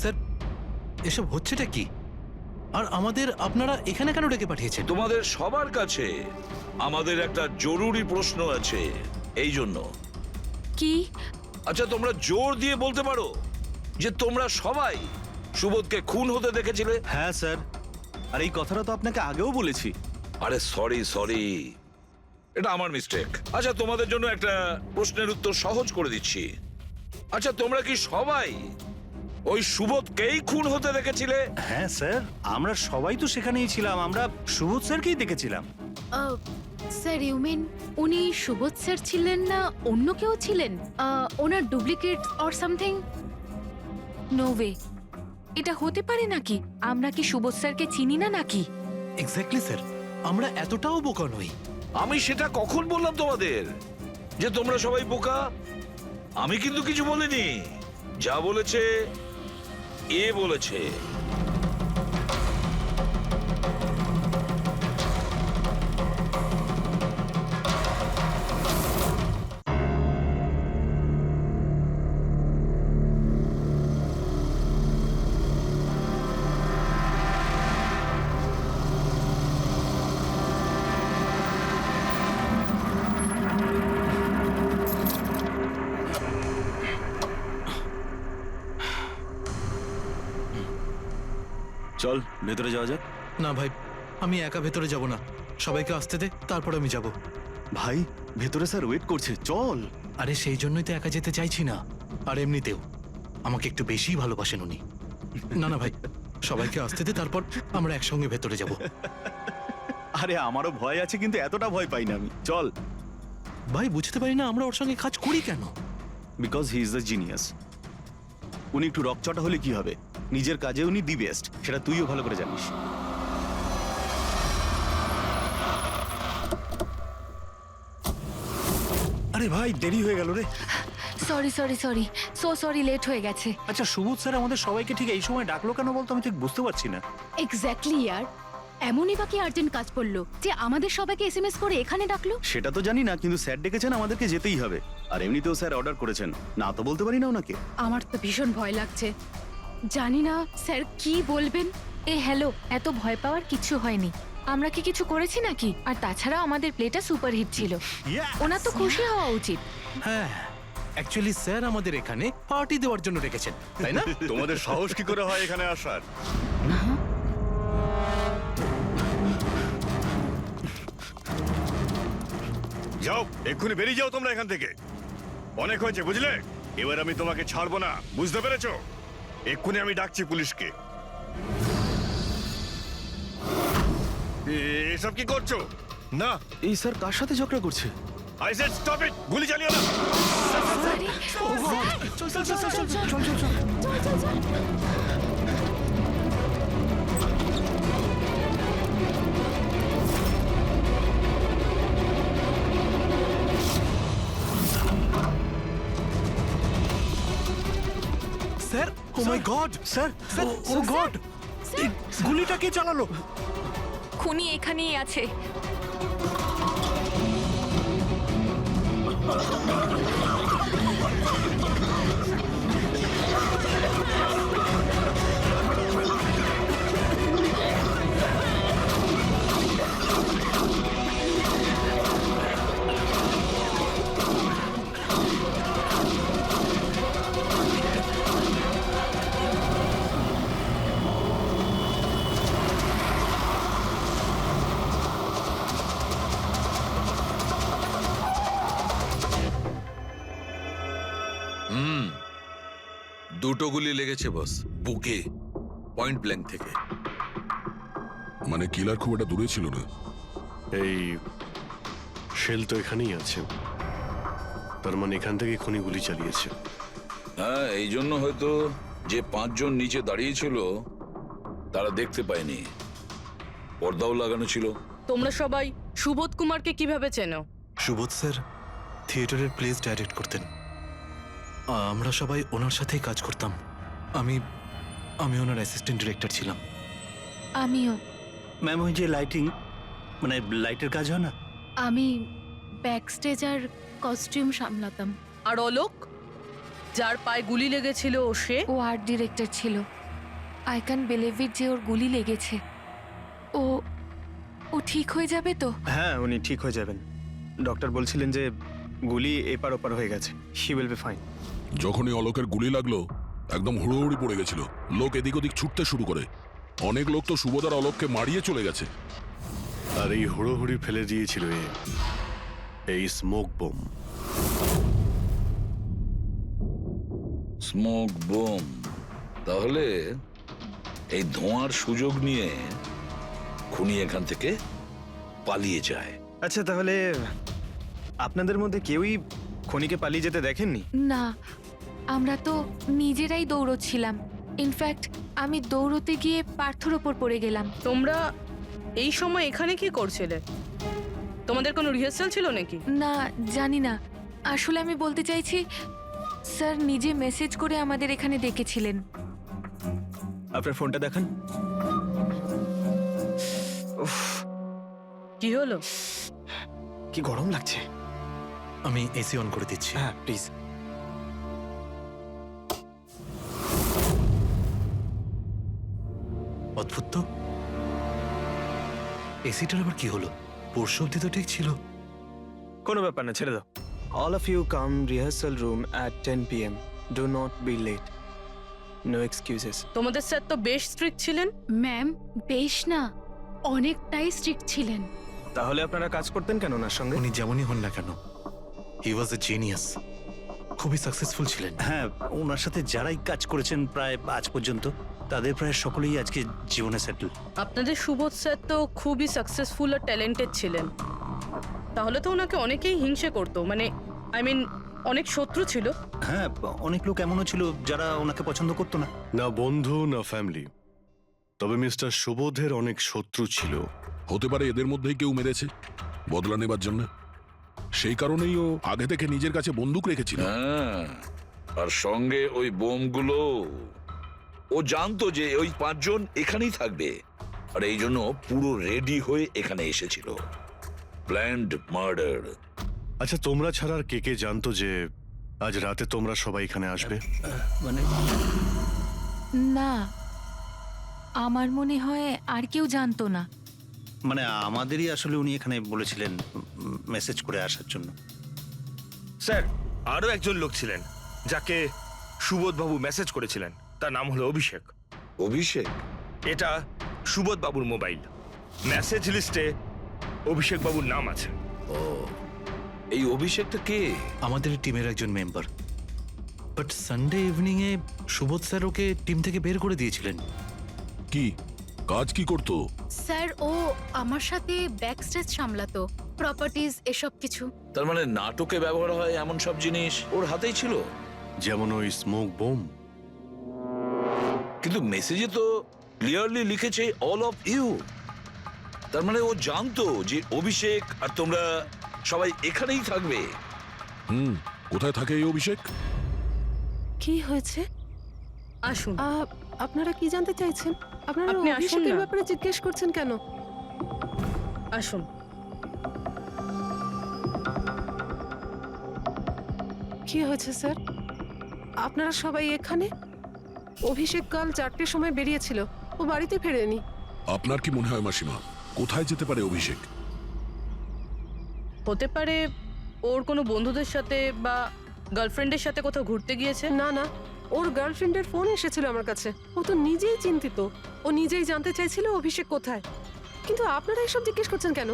Sir এসব হচ্ছেটা কি? আর আমাদের আপনারা এখানে কেন ডেকে পাঠিয়েছেন? তোমাদের সবার কাছে আমাদের একটা জরুরি প্রশ্ন আছে, এই জন্য। কি? আচ্ছা, তোমরা জোর দিয়ে বলতে পারো যে তোমরা সবাই সুবোধকে খুন হতে দেখেছিলে? হ্যাঁ স্যার, আর এই কথাটা তো আপনাকে আগেও বলেছি। আরে সরি, এটা আমার মিস্টেক। আচ্ছা, তোমাদের জন্য একটা প্রশ্নের উত্তর সহজ করে দিচ্ছি। আচ্ছা, তোমরা কি সবাই ওই সুবোধকেই খুন হতে দেখেছিলে? হ্যাঁ স্যার, আমরা সবাই তো সেখানেই ছিলাম, আমরা সুবোধ স্যারকেই দেখেছিলাম। স্যার ইউ মিন উনি সুবোধ স্যার ছিলেন না অন্য কেউ ছিলেন? ওনার duplicate or something? No way, এটা হতে পারে নাকি? আমরা কি সুবোধ স্যারকে চিনি না নাকি? এক্স্যাক্টলি স্যার, আমরা এতটাও বোকা নই। আমি সেটা কখন বললাম তোমাদের যে তোমরা সবাই বোকা? আমি কিন্তু কিছু বলিনি। যা বলেছে এ বলেছে। চল ভেতরে যাওয়া যাক। না ভাই, আমি একা ভেতরে যাব না, সবাইকে আসতে দে, তারপর আমি যাব। ভাই ভেতরে স্যার ওয়েট করছে, চল। আরে সেই জন্যই তো একা যেতে চাইছি না। আর এমনিতেও আমাকে একটু বেশি ভালোবাসেন উনি। না না ভাই, সবাইকে আসতে দে, তারপর আমরা একসঙ্গে ভেতরে যাব। আরে আমারও ভয় আছে, কিন্তু এতটা ভয় পাই না আমি। চল। ভাই বুঝতে পারি না আমরা ওর সঙ্গে কাজ করি কেন। Because he is the genius. উনি একটু রকচটা হলে কি হবে, নিজের কাজে উনি দি বেস্ট, সেটা তুইও ভালো করে জানিস। আরে ভাই দেরি হয়ে গেল রে। সরি সরি লেট হয়ে গেছে। আচ্ছা সুবোধ স্যার আমাদের সবাইকে ঠিক এই সময় ডাকলো কেন বলতো, আমি ঠিক বুঝতে পারছি না। এক্স্যাক্টলি ইয়ার, এমনই বা কি আর্জেন্ট কাজ পড়লো যে আমাদের সবাইকে এসএমএস করে এখানে ডাকলো? সেটা তো জানি না, কিন্তু স্যার ডেকেছেন, আমাদেরকে যেতেই হবে। আর এমনিতেও স্যার অর্ডার করেছেন, না তো বলতে পারি না ওনাকে। আমার তো ভীষণ ভয় লাগছে, জানি না স্যার কি বলবেন। এ হ্যালো, এত ভয় পাওয়ার কিছু হয়নি। আমরা কি কিছু করেছি নাকি? আর তাছাড়া আমাদের প্লেটা সুপারহিট ছিল, ওনার তো খুশি হওয়া উচিত। হ্যাঁ, অ্যাকচুয়ালি স্যার আমাদের এখানে পার্টি দেওয়ার জন্য রেখেছেন, তাই না? তোমাদের সাহস কি করে হয় এখানে আসার? যাও, এক্ষুনি বেরিয়ে যাও তোমরা এখান থেকে। অনেক হয়েছে বুঝলে, এবার আমি তোমাকে ছাড়বো না, বুঝতে পেরেছো? এক্ষুনি আমি ডাকছি পুলিশকে। এসব কি করছো? না, এই স্যার কার সাথে ঝগড়া করছে? আই সেড স্টপ ইট, গুলি চালিও না। স্যার, ও মাই গড স্যার, ও গড, গুলিটা কে চালালো? খুনি এখানেই আছে। দুটো গুলি লেগেছে বস, বুকে, পয়েন্ট ব্ল্যাঙ্ক থেকে। মানে কিলার খুব একটা দূরে ছিল না। এই শেল তো এখানেই আছে, তার মানে এখান থেকে খুনি গুলি চালিয়েছে। হ্যাঁ, এই জন্য হয়তো যে 5 জন নিচে দাঁড়িয়েছিল তারা দেখতে পায়নি, পর্দাও লাগানো ছিল। তোমরা সবাই সুবোধ কুমারকে কিভাবে চেনো? সুবোধ স্যার থিয়েটারের প্লেস ডাইরেক্ট করতেন, আমরা সবাই ওনার সাথেই কাজ করতাম। আমি ওনার অ্যাসিস্ট্যান্ট ডিরেক্টর ছিলাম। আমিও। ম্যাম ওই যে লাইটিং, মানে লাইটের কাজ হয় না? আমি ব্যাক স্টেজ আর কস্টিউম সামলাতাম। আর অলোক? যার পায়ে গুলি লেগেছিল সে? ও আর্ট ডিরেক্টর ছিল। আই ক্যান বিলিভ ইট যে ওর গুলি লেগেছে। ও ও ঠিক হয়ে যাবে তো? হ্যাঁ, উনি ঠিক হয়ে যাবেন। ডক্টর বলছিলেন যে গুলি এপার ওপার হয়ে গেছে, শি উইল বি ফাইন। যখনই অলোকের গুলি লাগলো একদম হুড়োহুড়ি পড়ে গেছিল, লোক এদিক ওদিক ছুটতে শুরু করে। অনেক লোক তো সুবোধার অলোককে মারিয়ে চলে গেছে। আর এই হুড়োহুড়ি ফেলে দিয়েছিল এই স্মোক বোম। Smoke bomb. তাহলে এই ধোঁয়ার সুযোগ নিয়ে খুনি এখান থেকে পালিয়ে যায়। আচ্ছা, তাহলে আপনাদের মধ্যে কেউই খনিকে পালিয়ে যেতে দেখেননি? না, আমরা তো নিজেরাই দৌড়চ্ছিলাম। ইনফ্যাক্ট আমি দৌড়তে গিয়ে পার্থর ওপর পড়ে গেলাম। তোমরা এই সময় এখানে কি করছিলে? তোমাদের কোনো রিহার্সাল ছিল নাকি? না, জানি না। আসলে আমি বলতে চাইছি, স্যার নিজে মেসেজ করে আমাদের এখানে ডেকেছিলেন। আপনার ফোনটা দেখান। উফ, কি হলো? কি গরম লাগছে। আমি এসি অন করে দিচ্ছি। হ্যাঁ, প্লিজ। অদ্ভুত তো, এসিটার আবার কি হলো? পরশু অব্দি তো ঠিক ছিল। কোনো ব্যাপার না, ছেড়ে দাও। All of you come rehearsal room at 10 PM. Do not be late. No excuses. তোমাদের স্যার তো বেশ স্ট্রিক্ট ছিলেন। ম্যাম, বেশ না, অনেকটাই স্ট্রিক্ট ছিলেন। তাহলে আপনারা কাজ করতেন কেন ওনার সঙ্গে? উনি যেমনই হন না কেন, হি ওয়াজ এ জিনিয়াস। খুবই সাকসেসফুল ছিলেন। হ্যাঁ, ওনার সাথে যারাই কাজ করেছেন প্রায় আজ পর্যন্ত, তাদের প্রায় সকলেই আজকে জীবনে সেটেল। আপনাদের সুবোধ স্যার তো খুবই সাকসেসফুল আর ট্যালেন্টেড ছিলেন। তাহলে তো ওনাকে অনেকেই হিংসে করতো, মানে আই মিন অনেক শত্রু ছিল। হ্যাঁ, অনেক লোক এমনও ছিল যারা ওনাকে পছন্দ করতো না। না বন্ধু না ফ্যামিলি, তবে মিস্টার সুবোধের অনেক শত্রু ছিল। হতে পারে এদের মধ্যেই কেউ মেরেছে বদলা নেবার জন্য। সেই কারণেই ও আগে থেকে নিজের কাছে বন্দুক রেখেছিল। হ্যাঁ, আর সঙ্গে ওই বোমগুলো। ও জানতো যে ওই 5 জন এখানেই থাকবে, আর এই জন্য পুরো রেডি হয়ে এখানে এসেছিল। Planned murder. আচ্ছা, তোমরা ছাড়া আর কে কে জানতো যে আজ রাতে তোমরা সবাই এখানে আসবে? মানে না, আমার মনে হয় আর কেউ জানতো না। মানে আমাদেরই আসলে উনি এখানে বলেছিলেন মেসেজ করে আসার জন্য। স্যার, আরও একজন লোক ছিলেন যাকে সুবোধবাবু মেসেজ করেছিলেন। তার নাম হলো অভিষেক। অভিষেক? এটা সুবোধবাবুর মোবাইল। মেসেজ লিস্টে অভিষেক বাবুর নাম আছে। ও, এই অভিষেকটা কে? আমাদের টিমের একজন member. But Sunday evening A Subodh sir okay team থেকে বের করে দিয়েছিলেন। কি কাজ কি করতো? স্যার, ও আমার সাথে ব্যাক স্টেজ সামলাতো, প্রপার্টিজ এসব কিছু। তার মানে নাটকে ব্যবহার হয় এমন সব জিনিস ওর হাতেই ছিল। যেমন ওই স্মোক বোম। কিন্তু মেসেজে তো ক্লিয়ারলি লিখেছে অল অফ ইউ। তার মানে ও জানতো যে অভিষেক আর তোমরা সবাই এখানেই থাকবে। কোথায় থাকে এই অভিষেক? কি হয়েছে? আসুন। আপনারা কি জানতে চাইছেন? আপনারা আপনি আসুন অভিষেকের না। ব্যাপারে জিজ্ঞেস করছেন কেন? আসুন। কি হয়েছে স্যার? আপনারা সবাই এখানে? অভিষেক কাল 4টের সময় বেরিয়েছিল, ও বাড়িতে ফেরেনি। আপনার কি মনে হয় মাসিমা, কোথায় যেতে পারে অভিষেক? হতে পারে ওর কোনো বন্ধুদের সাথে বা গার্লফ্রেন্ডের সাথে কোথাও ঘুরতে গিয়েছে। না না, ওর গার্লফ্রেন্ডের ফোন এসেছিল আমার কাছে। ও তো নিজেই চিন্তিত, ও নিজেই জানতে চাইছিল অভিষেক কোথায়। কিন্তু আপনারা এসব জিজ্ঞেস করছেন কেন?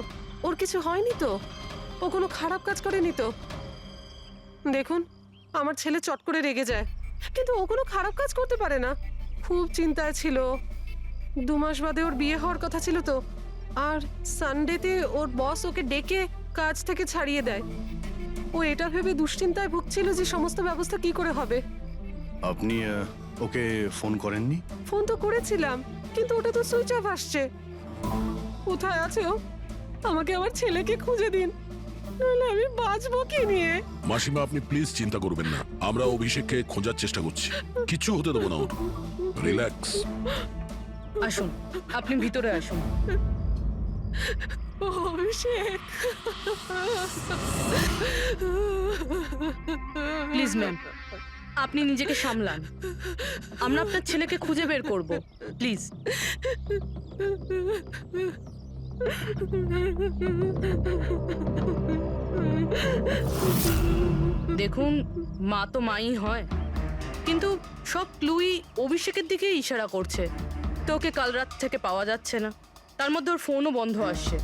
ওর কিছু হয়নি তো? ও কোনো খারাপ কাজ করেনি তো? দেখুন, আমার ছেলে চট করে রেগে যায়, কিন্তু ও কোনো খারাপ কাজ করতে পারে না। খুব চিন্তায় ছিল। 2 মাস বাদে ওর বিয়ে হওয়ার কথা ছিল তো। আর সানডেতে ওর বস ওকে ডেকে কাজ থেকে ছাড়িয়ে দেয়। ও এটা ভেবে দুশ্চিন্তায় ভুগছিল যে সমস্ত ব্যবস্থা কি করে হবে। আপনি ওকে ফোন করেননি? ফোন তো করেছিলাম, কিন্তু ওটা তো সুইচ অফ আসছে। কোথায় আছে ও? আমাকে আমার ছেলেকে খুঁজে দিন, নাহলে আমি বাঁচবো কি নিয়ে? মাসিমা, আপনি প্লিজ চিন্তা করবেন না, আমরা অভিষেককে খোঁজার চেষ্টা করছি। কিচ্ছু হতে দেবো না ওর। রিল্যাক্স। আসুন, আপনি ভিতরে আসুন। অভিষেক, প্লিজ ম্যাম, আপনি নিজেকে সামলান, আমরা আপনার ছেলেকে খুঁজে বের করব, প্লিজ। দেখুন, মা তো মাই হয়, কিন্তু সব ক্লুই অভিষেকের দিকে ইশারা করছে। তো ওকে কাল রাত থেকে পাওয়া যাচ্ছে না, তার মধ্যে ওর ফোনও বন্ধ আসছে।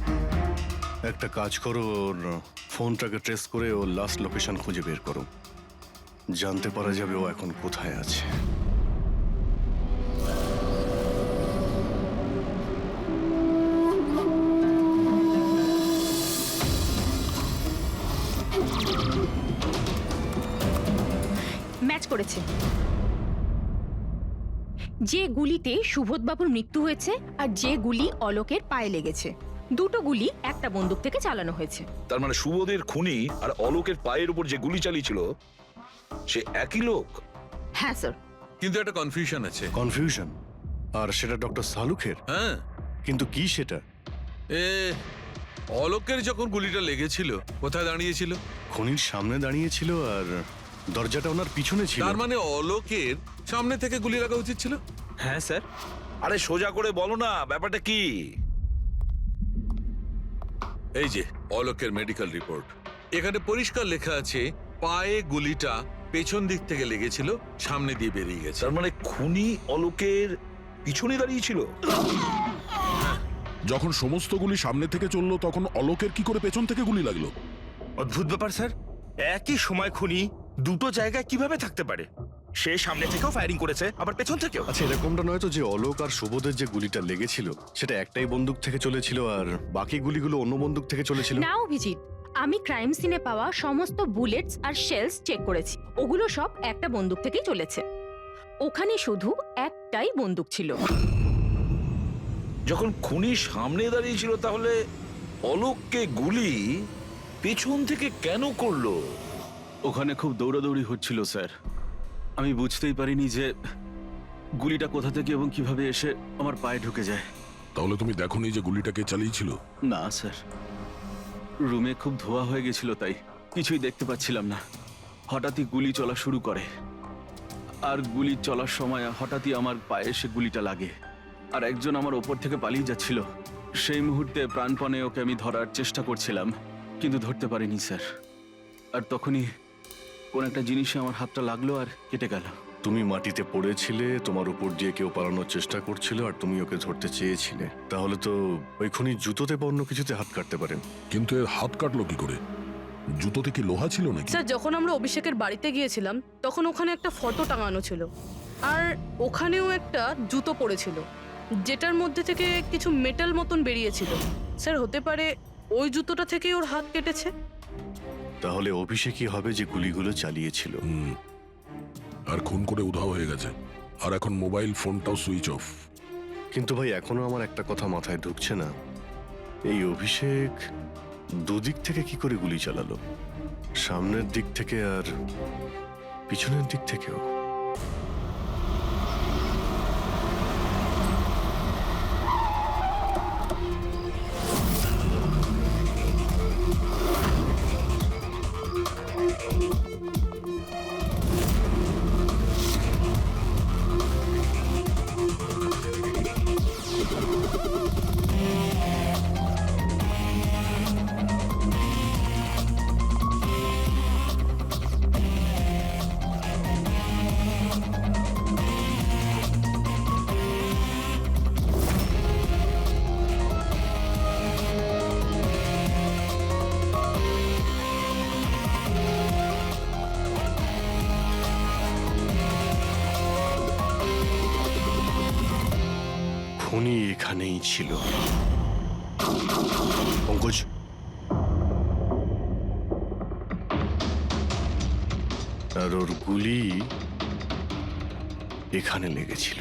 একটা কাজ করো, ওর ফোনটাকে ট্রেস করে ওর লাস্ট লোকেশন খুঁজে বের করো, জানতে পারা যাবে ও এখন কোথায় আছে। ম্যাচ করেছে। যে গুলিতে সুবোধবাবুর মৃত্যু হয়েছে আর যে গুলি অলোকের পায়ে লেগেছে, দুটো গুলি একটা বন্দুক থেকে চালানো হয়েছে। তার মানে সুবোধের খুনি আর অলোকের পায়ের উপর যে গুলি চালিয়েছিল সে একই লোক। হ্যাঁ স্যার। কিন্তু একটা কনফিউশন আছে। কনফিউশন? আর সেটা ডক্টর সালুখের? হ্যাঁ, কিন্তু কি সেটা? অলোকের যখন গুলিটা লেগেছিল কোথায় দাঁড়িয়েছিল? খুনির সামনে দাঁড়িয়েছিল আর দরজাটা ওনার পিছনে ছিল। তার মানে অলোকের সামনে থেকে গুলি লাগা উচিত ছিল। হ্যাঁ স্যার। আরে সোজা করে বলো না, ব্যাপারটা কি? এই যে অলোকের মেডিকেল রিপোর্ট, এখানে পরিষ্কার লেখা আছে পায়ে গুলিটা পেছন দিক থেকে লেগেছিল, সামনে দিয়ে বেরিয়ে গেছে। তার মানে খুনি অলোকের পিছনে দাঁড়িয়েছিল। যখন সমস্ত গুলি সামনে থেকে চললো তখন অলোকের কি করে পেছন থেকে গুলি লাগলো? অদ্ভুত ব্যাপার স্যার, একই সময় খুনি দুটো জায়গায় কিভাবে থাকতে পারে? সে সামনে থেকেও ফায়ারিং করেছে, আবার পেছন থেকেও। আচ্ছা, এরকমটা নয় তো যে অলোক আর সুবোধের যে গুলিটা লেগেছিল সেটা একটাই বন্দুক থেকে চলেছিল আর বাকি গুলিগুলো অন্য বন্দুক থেকে চলেছিল? না অভিজিৎ, আমি ক্রাইম সিনে পাওয়া সমস্ত বুলেটস আর শেলস চেক করেছি, ওগুলো সব একটা বন্দুক থেকেই চলেছে। ওখানে শুধু একটাই বন্দুক ছিল। যখন খুনি সামনে দাঁড়িয়েছিল তাহলে অলোককে গুলি পেছন থেকে কেন করলো? ওখানে খুব দৌড়াদৌড়ি হচ্ছিল স্যার, আমি বুঝতেই পারিনি যে গুলিটা কোথা থেকে এবং কিভাবে এসে আমার পায়ে ঢুকে যায়। তাহলে তুমি দেখোনি যে গুলিটাকে চালিয়েছিল? না স্যার, রুমে খুব ধোয়া হয়ে গেছিল, তাই কিছুই দেখতে পাচ্ছিলাম না। হঠাৎই গুলি চলা শুরু করে, আর গুলি চলার সময় হঠাৎই আমার পায়ে এসে গুলিটা লাগে, আর একজন আমার ওপর থেকে পালিয়ে যাচ্ছিল। সেই মুহূর্তে প্রাণপণে ওকে আমি ধরার চেষ্টা করছিলাম, কিন্তু ধরতে পারিনি স্যার। আর তখনই কোন একটা জিনিসে আমার হাতটা লাগলো আর কেটে গেল। তুমি মাটিতে পড়েছিলে, তোমার উপর দিয়ে কেউ পালানোর চেষ্টা করছিল আর তুমি ওকে ধরতে চেয়েছিলে। তাহলে তো ওই খুনি জুতোতে বা অন্য কিছুতে হাত কাটতে পারেন। কিন্তু এর হাত কাটলো কি করে? জুতোতে কি লোহা ছিল নাকি? স্যার, যখন আমরা অভিষেকের বাড়িতে গিয়েছিলাম তখন ওখানে একটা ফটো টাঙানো ছিল, আর ওখানেও একটা জুতো পড়েছিল যেটার মধ্যে থেকে কিছু মেটাল মতন বেরিয়েছিল। স্যার, হতে পারে ওই জুতোটা থেকেই ওর হাত কেটেছে। তাহলে অভিষেকই হবে যে গুলিগুলো চালিয়েছিল। আর খুন করে উধাও হয়ে গেছে, আর এখন মোবাইল ফোনটাও সুইচ অফ। কিন্তু ভাই, এখনো আমার একটা কথা মাথায় ঢুকছে না, এই অভিষেক দুদিক থেকে কি করে গুলি চালালো? সামনের দিক থেকে আর পিছনের দিক থেকেও। খুনি এখানেই ছিল। পঙ্কজ, আর ওর গুলি এখানে লেগেছিল।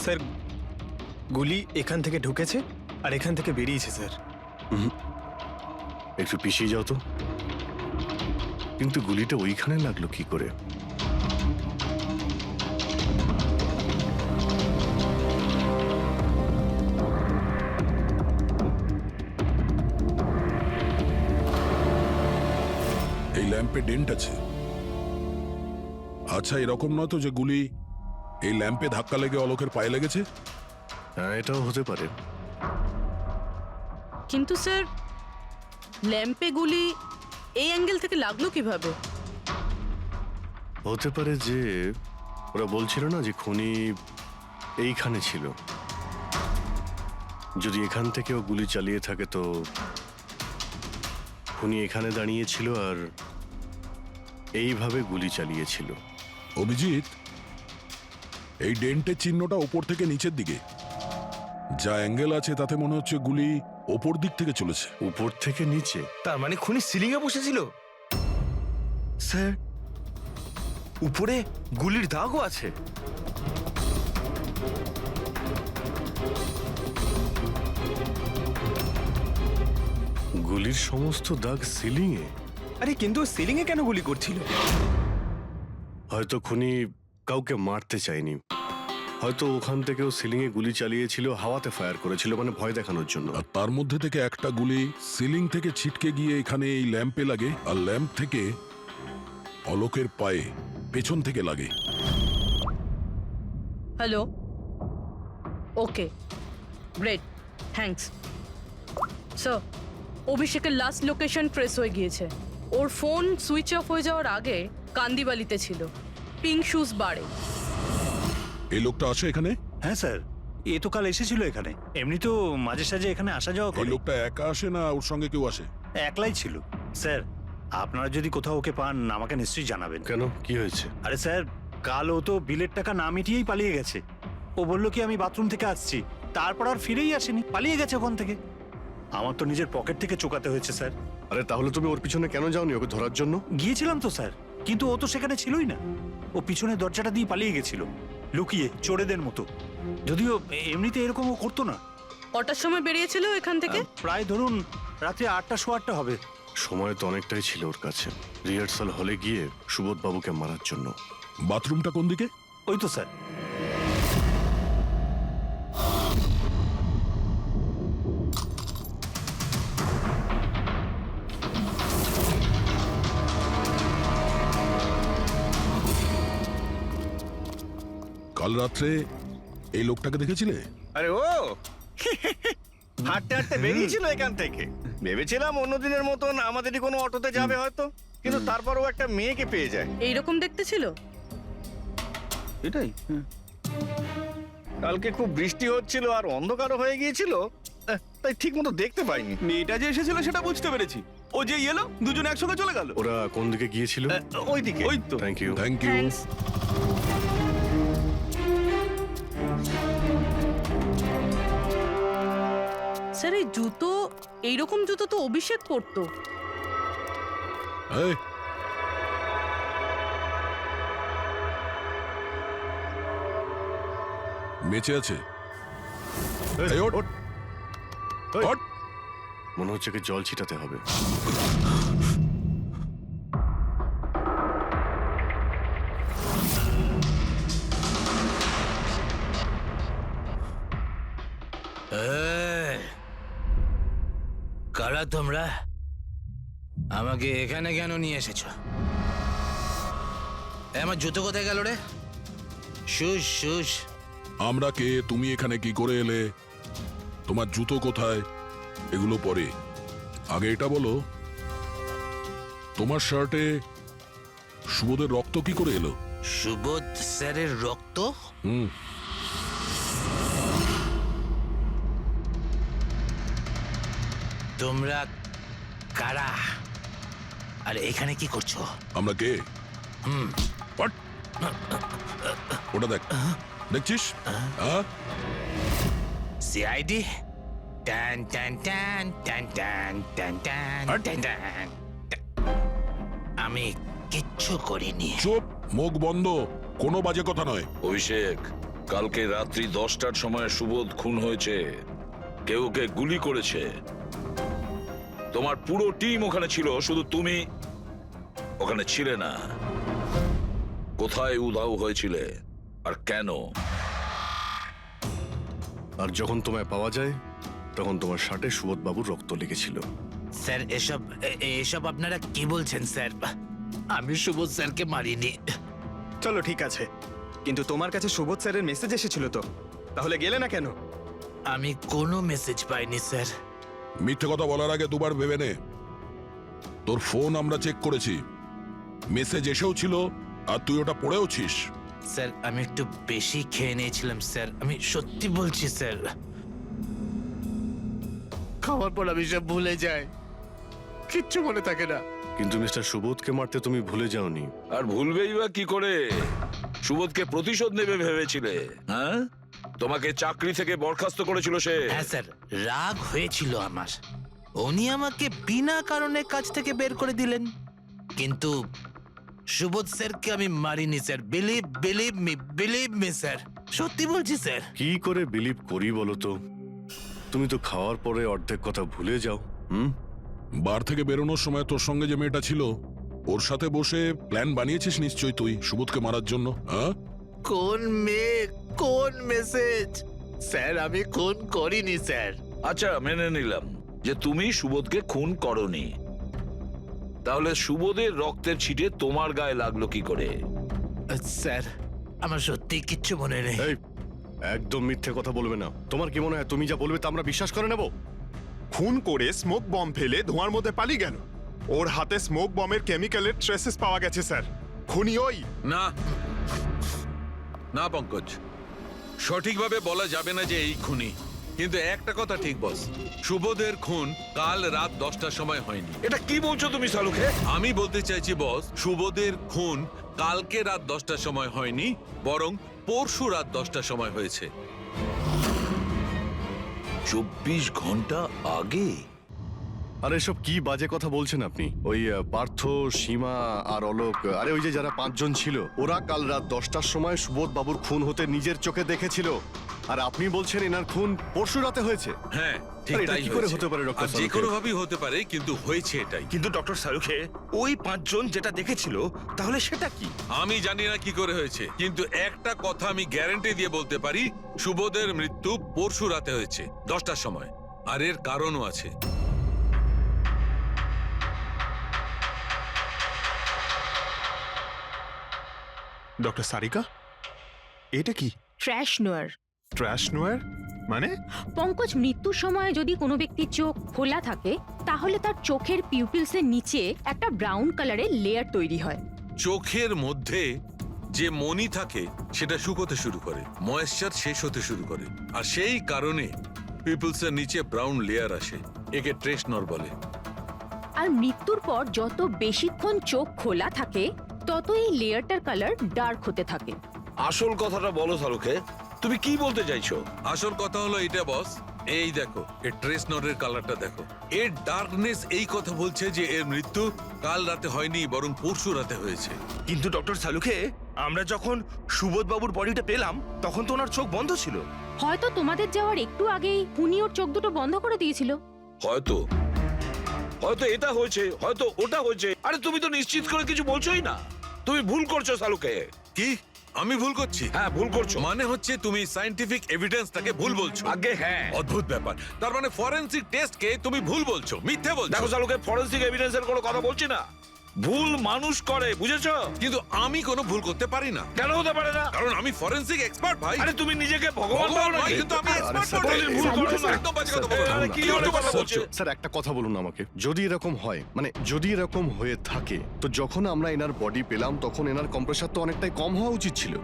স্যার, গুলি এখান থেকে ঢুকেছে আর এখান থেকে বেরিয়েছে স্যার। একটু পিছিয়ে যাও তো। কিন্তু গুলিটা ওইখানে লাগলো কি করে? এই ল্যাম্পে ডেন্ট আছে, আচ্ছা, এরকম নয় তো যে গুলি এই ল্যাম্পে ধাক্কা লেগে অলোকের পায়ে লেগেছে? হ্যাঁ, এটাও হতে পারে। কিন্তু স্যার, ল্যাম্পে গুলি এই অ্যাঙ্গেল থেকে লাগলো কিভাবে? হতে পারে যে ওরা বলছিল না যে খুনি এইখানে ছিল। যদি এখান থেকেও গুলি চালিয়ে থাকে তো খুনি এখানে দাঁড়িয়েছিল আর এইভাবে গুলি চালিয়েছিল। অভিজিৎ, এই ডেন্টের চিহ্নটা ওপর থেকে নিচের দিকে, যা অ্যাঙ্গেল আছে তাতে মনে হচ্ছে গুলি ওপর দিক থেকে চলেছে। উপর থেকে নিচে? তার মানে খুনি সিলিং এ বসেছিল। স্যার, উপরে গুলির দাগও আছে। গুলির সমস্ত দাগ সিলিং এ? আরে কিন্তু সিলিং এ কেন গুলি করছিল? হয়তো খুনি কাউকে মারতে চায়নি, হয়তো ওখান থেকেও সিলিং এ গুলি চালিয়েছিল, হাওয়াতে ফায়ার করেছিল, মানে ভয় দেখানোর জন্য। আর তার মধ্যে থেকে একটা গুলি সিলিং থেকে ছিটকে গিয়ে এখানে এই ল্যাম্পে লাগে, আর ল্যাম্প থেকে অলোকের পায়ে পেছন থেকে লাগে। হ্যালো, ওকে, গ্রেট, থ্যাঙ্কস। স্যার, অভিষেকের লাস্ট লোকেশন ট্রেস হয়ে গিয়েছে। ওর ফোন সুইচ অফ হয়ে যাওয়ার আগে কান্দিবালিতে ছিল, পিঙ্ক শুজ বারে। এই লোকটা আসে এখানে? হ্যাঁ স্যার, এ তো কাল এসেছিল এখানে। এমনি তো মাঝে সাঝে এখানে আসা যাওয়া এই করে। লোকটা একা আসে না ওর সঙ্গে কেউ আসে? একলাই ছিল। স্যার, আপনারা যদি কোথাও ওকে পান আমাকে নিশ্চয়ই জানাবেন। কেন, কি হয়েছে? আরে স্যার, কাল ও তো বিলের টাকা না মিটিয়েই পালিয়ে গেছে। ও বললো কি আমি বাথরুম থেকে আসছি, তারপর আর ফিরেই আসেনি, পালিয়ে গেছে ওখান থেকে। আমার তো নিজের পকেট থেকে চোকাতে হয়েছে স্যার। আরে তাহলে তুমি ওর পিছনে কেন যাওনি ওকে ধরার জন্য? গিয়েছিলাম তো স্যার, কিন্তু ও তো সেখানে ছিলই না। ও পিছনে দরজাটা দিয়ে পালিয়ে গেছিল, লুকিয়ে, চোরেদের মতো। যদিও এমনিতে এরকম ও করতো না। কটার সময় বেরিয়েছিল এখান থেকে? প্রায় ধরুন রাত্রে 8টা, 8:15 হবে। সময় তো অনেকটাই ছিল ওর কাছে, রিহার্সাল হলে গিয়ে সুবোধ বাবুকে মারার জন্য। বাথরুমটা কোন দিকে? ওই তো স্যার। কাল রাত্রে এই লোকটাকে দেখেছিলে? আরে ও হাঁটতে হাঁটতে বেরিয়েছিল এখান থেকে। ভেবেছিলাম অন্য দিনের মতন আমাদেরই কোনো অটোতে যাবে হয়তো, কিন্তু তারপরও একটা মেয়েকে পেয়ে যায়। এইরকম দেখতে ছিল? এটাই। কালকে খুব বৃষ্টি হচ্ছিল আর অন্ধকারও হয়ে গিয়েছিল, তাই ঠিক মতো দেখতে পাইনি। মেয়েটা যে এসেছিল সেটা বুঝতে পেরেছি। ও যে এলো, দুজনে একসঙ্গে চলে গেল। ওরা কোন দিকে গিয়েছিল? ওইদিকে। ওই তো। Thank you. Thank you. Thanks. Sir, এই জুতো, এইরকম জুতো তো অভিষেক পরতো। এই, বেঁচে আছে? এই, ওঠ। ওঠ। মনে হচ্ছে কি জল ছিটাতে হবে। কারা তোমরা? আমাকে এখানে কেন নিয়ে এসেছো? আমার জুতো কোথায় গেল রে? Shoes shoes. আমরা কে, তুমি এখানে কি করে এলে, তোমার জুতো কোথায়, এগুলো পরে। আগে এটা বলো, তোমার শার্টে সুবোধের রক্ত কি করে এলো? সুবোধ স্যারের রক্ত? হুম। তোমরা কারা আর এখানে কি করছো? আমরা কে? হুম, What? ওটা দেখ, দেখছিস? সিআইডি? টান টান টান টান টান টান টান টান টান। আমি কিচ্ছু করিনি। চুপ, মুখ বন্ধ, কোনো বাজে কথা নয়। অভিষেক, কালকে রাত্রি 10টার সময় সুবোধ খুন হয়েছে, কেউ ওকে গুলি করেছে। তোমার পুরো টিম ওখানে ছিল, শুধু তুমি ওখানে ছিলে না। কোথায় উধাও হয়েছিলে আর কেন? আর যখন তোমায় পাওয়া যায় তখন তোমার শার্টে সুবোধ বাবুর রক্ত লেগেছিল। স্যার, এসব আপনারা কি বলছেন স্যার? আমি সুবোধ স্যারকে মারিনি। চলো ঠিক আছে, কিন্তু তোমার কাছে সুবোধ স্যারের মেসেজ এসেছিল তো, তাহলে গেলে না কেন? আমি কোনো মেসেজ পাইনি স্যার। মিথ্যে কথা বলার আগে দুবার ভেবে নে। তোর ফোন আমরা চেক করেছি, মেসেজ এসেও ছিল আর তুই ওটা পড়েওছিস। স্যার আমি একটু বেশি খেয়ে নিয়েছিলাম স্যার, আমি সত্যি বলছি স্যার। খাওয়ার পর আমি সব ভুলে যাই, কিচ্ছু মনে থাকে না। কিন্তু মিস্টার সুবোধকে মারতে তুমি ভুলে যাওনি। আর ভুলবেই বা কি করে? সুবোধকে প্রতিশোধ নেবে ভেবেছিলে? হ্যাঁ, তোমাকে চাকরি থেকে বরখাস্ত করেছিল সে। হ্যাঁ স্যার, রাগ হয়েছিল আমার, উনি আমাকে বিনা কারণে কাজ থেকে বের করে দিলেন। কিন্তু সুবোধ স্যারকে আমি মারিনি স্যার, বিলিভ মি স্যার, সত্যি বলছি স্যার। কি করে বিলিভ করি বলো তো? তুমি তো খাওয়ার পরে অর্ধেক কথা ভুলে যাও। বার থেকে বেরোনোর সময় তোর সঙ্গে যে মেয়েটা ছিল ওর সাথে বসে প্ল্যান বানিয়েছিস নিশ্চয়ই তুই সুবোধকে মারার জন্য। হ্যাঁ, কোন মেয়ে, কোন মেসেজ? স্যার আমি খুন করিনি স্যার। আচ্ছা, মেনে নিলাম যে তুমি সুবোধকে খুন করনি, তাহলে সুবোধের রক্তের ছিটে তোমার গায়ে লাগলো কি করে? স্যার আমার সত্যি কিচ্ছু মনে নেই। এই, একদম মিথ্যে কথা বলবে না। তোমার কি মনে হয় তুমি যা বলবে তা আমরা বিশ্বাস করে নেব? খুন করে স্মোক বম ফেলে ধোঁয়ার মধ্যে পালিয়ে গেল। ওর হাতে স্মোক বমের কেমিক্যালের ট্রেসেস পাওয়া গেছে স্যার। খুনি ওই না না পঙ্কজ, সঠিকভাবে বলা যাবে না যে এই খুনি, কিন্তু একটা কথা ঠিক বস, সুবোধের খুন কাল রাত 10টার সময় হয়নি। এটা কি বলছো তুমি সালুকে? আমি বলতে চাইছি বস, সুবোধের খুন কালকে রাত 10টার সময় হয়নি, বরং পরশু রাত 10টার সময় হয়েছে। 24 ঘন্টা আগে? আরে এসব কি বাজে কথা বলছেন আপনি? ওই পার্থ, সীমা আর অলোক, আরে ওই যে যারা 5 জন ছিল, ওরা কাল রাত 10টার সময় সুবোধ বাবুর খুন হতে নিজের চোখে দেখেছিল। আর আপনি বলছেন এনার খুন পরশু রাতে হয়েছে? হ্যাঁ ঠিক আরে এটা তাই কি করে হয়েছে। হতে পারে ডক্টর আর যে সালুখে? কোনো ভাবেই হতে পারে, কিন্তু হয়েছে এটাই। কিন্তু ডক্টর সালুখে, ওই 5 জন যেটা দেখেছিল তাহলে সেটা কি? আমি জানি না কি করে হয়েছে, কিন্তু একটা কথা আমি গ্যারান্টি দিয়ে বলতে পারি, সুবোধের মৃত্যু পরশু রাতে হয়েছে 10টার সময়, আর এর কারণও আছে। ডক্টর সারিকা, এটা কি? ট্র্যাশ নোয়ার। ট্র্যাশ নোয়ার মানে? পঙ্কজ, মৃত্যুর সময় যদি কোনো ব্যক্তির চোখ খোলা থাকে তাহলে তার চোখের পিউপিলসের নিচে একটা ব্রাউন কালারের লেয়ার তৈরি হয়। চোখের মধ্যে যে মনি থাকে সেটা শুকোতে শুরু করে, ময়েশ্চার শেষ হতে শুরু করে, আর সেই কারণে পিপলসের নিচে ব্রাউন লেয়ার আসে, একে ট্রেশনর বলে। আর মৃত্যুর পর যত বেশিক্ষণ চোখ খোলা থাকে তত এই লেয়ারটার কালার ডার্ক হতে থাকে। আসল কথাটা বলো সালুকে, তুমি কি বলতে চাইছো? আসল কথা হলো এটা বস, এই দেখো এর ট্রেশনরের কালারটা দেখো, এর ডার্কনেস এই কথা বলছে যে এর মৃত্যু কাল রাতে হয়নি বরং পরশু রাতে হয়েছে। কিন্তু ডক্টর সালুখে, আমরা যখন সুবোধ বাবুর বডিটা পেলাম তখন তো ওনার চোখ বন্ধ ছিল। হয়তো তোমাদের যাওয়ার একটু আগেই উনি ওর চোখ দুটো বন্ধ করে দিয়েছিল। হয়তো হয়তো এটা হয়েছে, হয়তো ওটা হয়েছে। আরে তুমি তো নিশ্চিত করে কিছু বলছোই না। তুমি ভুল করছো সালুকে। কি আমি ভুল করছি? হ্যাঁ, ভুল করছো। মানে হচ্ছে তুমি সায়েন্টিফিক এভিডেন্সটাকে ভুল বলছো। আগে হ্যাঁ, অদ্ভুত ব্যাপার। তার মানে ফরেনসিক টেস্টকে তুমি ভুল বলছো, মিথ্যে বলছো। দেখো সালুকে, ফরেনসিক এভিডেন্সের কোনো কথা বলছি না। ভুল মানুষ করে, বুঝেছো? কিন্তু আমি কোনো ভুল করতে পারি না। কেন হতে পারে না? কারণ আমি ফরেনসিক এক্সপার্ট ভাই। আরে তুমি নিজেকে ভগবান ভাবো ভগবান নাকি? কিন্তু আমি আরে এক্সপার্ট স্যার, বটে। ভুল করো না। একদম বাজে কথা বলো না। আরে কি উল্টো কথা কথা বলছো? বলছো। স্যার একটা কথা বলুন আমাকে, যদি এরকম হয়, মানে যদি এরকম হয়ে থাকে, তো যখন আমরা এনার বডি পেলাম তখন এনার কম্প্রেসার তো অনেকটাই কম হওয়া উচিত ছিল।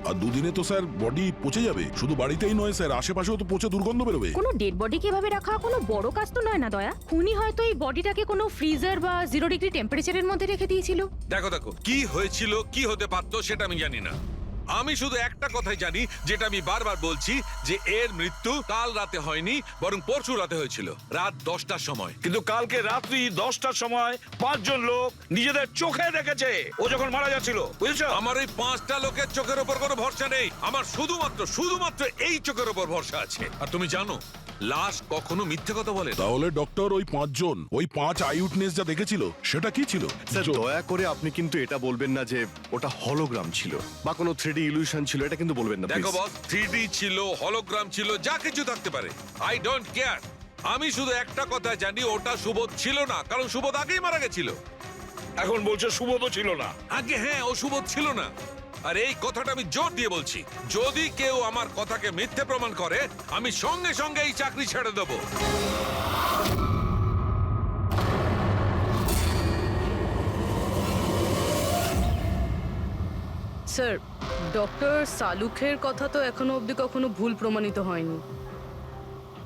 আর দুদিনে তো স্যার বডি পচে যাবে, শুধু বাড়িতেই নয় স্যার, আশেপাশেও তো পচে দুর্গন্ধ বেরোবে। কোনো ডেড বডি কিভাবে রাখা কোনো বড় কাজ তো নয় না দয়া। খুনি হয়তো এই বডিটাকে কোনো ফ্রিজার বা 0 ডিগ্রি টেম্পারেচারের মধ্যে রেখে দিয়েছিল। দেখো দেখো, কি হয়েছিল কি হতে পারতো সেটা আমি জানি না। আমি শুধু একটা কথাই জানি, যেটা আমি বারবার বলছি, যে এর মৃত্যু কাল রাতে হয়নি বরং পরশু রাতে হয়েছিল রাত 10টার সময়। কিন্তু কালকে রাত্রি 10টার সময় 5 জন লোক নিজেদের চোখে দেখেছে ও যখন মারা যাচ্ছিল, বুঝেছো? আমার এই 5টা লোকের চোখের ওপর কোনো ভরসা নেই। আমার শুধুমাত্র এই চোখের ওপর ভরসা আছে। আর তুমি জানো, লাশ কখনো মিথ্যে কথা বলে না। তাহলে ডক্টর ওই 5 জন, ওই 5 আই উইটনেস যা দেখেছিল সেটা কি ছিল? স্যার দয়া করে আপনি কিন্তু এটা বলবেন না যে ওটা হলোগ্রাম ছিল বা কোনো 3D ইলিউশন ছিল, এটা কিন্তু বলবেন না দেখো প্লিজ। বস, 3D ছিল, হলোগ্রাম ছিল, যা কিছু থাকতে পারে, আই ডোন্ট কেয়ার। আমি শুধু একটা কথা জানি, ওটা সুবোধ ছিল না, কারণ সুবোধ আগেই মারা গেছিল। এখন বলছো সুবোধও ছিল না? আগে হ্যাঁ, ও সুবোধ ছিল না। আর এই কথাটা আমি জোর দিয়ে বলছি, যদি কেউ আমার কথাকে মিথ্যে প্রমাণ করে আমি সঙ্গে সঙ্গে এই চাকরি ছেড়ে দেবো। স্যার, ডক্টর সালুখের কথা তো এখনো অবধি কখনো ভুল প্রমাণিত হয়নি।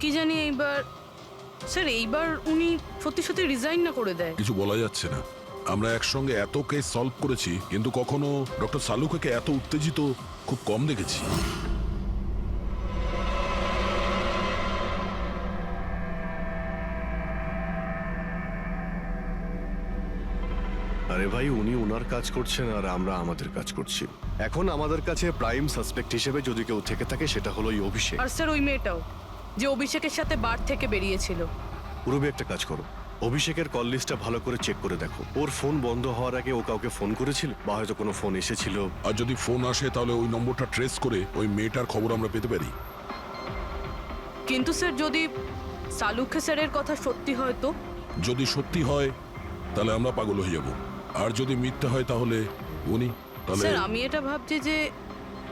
কি জানি এইবার, স্যার এইবার উনি সত্যি সত্যি রিজাইন না করে দেয়। কিছু বলা যাচ্ছে না। আমরা একসঙ্গে এত কেস সলভ করেছি, কিন্তু কখনো ডক্টর সালুকে এত উত্তেজিত খুব কম দেখেছি। আরে ভাই, উনি ওনার কাজ করছেন আর আমরা আমাদের কাজ করছি। এখন আমাদের কাছে প্রাইম সাসপেক্ট হিসেবে যদি কেউ থেকে থাকে সেটা হলো এই অভিষেক। আর স্যার ওই মেয়েটাও, যে অভিষেকের সাথে বার থেকে বেরিয়েছিল। পুরবি, একটা কাজ করো, অভিষেকের কল লিস্টটা ভালো করে চেক করে দেখো। ওর ফোন বন্ধ হওয়ার আগে ও কাউকে ফোন করেছিল বা হয়তো কোনো ফোন এসেছিল। আর যদি ফোন আসে তাহলে ওই নম্বরটা ট্রেস করে ওই মেয়েটার খবর আমরা পেতে পারি। কিন্তু স্যার যদি সালুখে স্যারের কথা সত্যি হয় তো? যদি সত্যি হয় তাহলে আমরা পাগল হয়ে যাব, আর যদি মিথ্যে হয় তাহলে উনি তাহলে। স্যার আমি এটা ভাবছি যে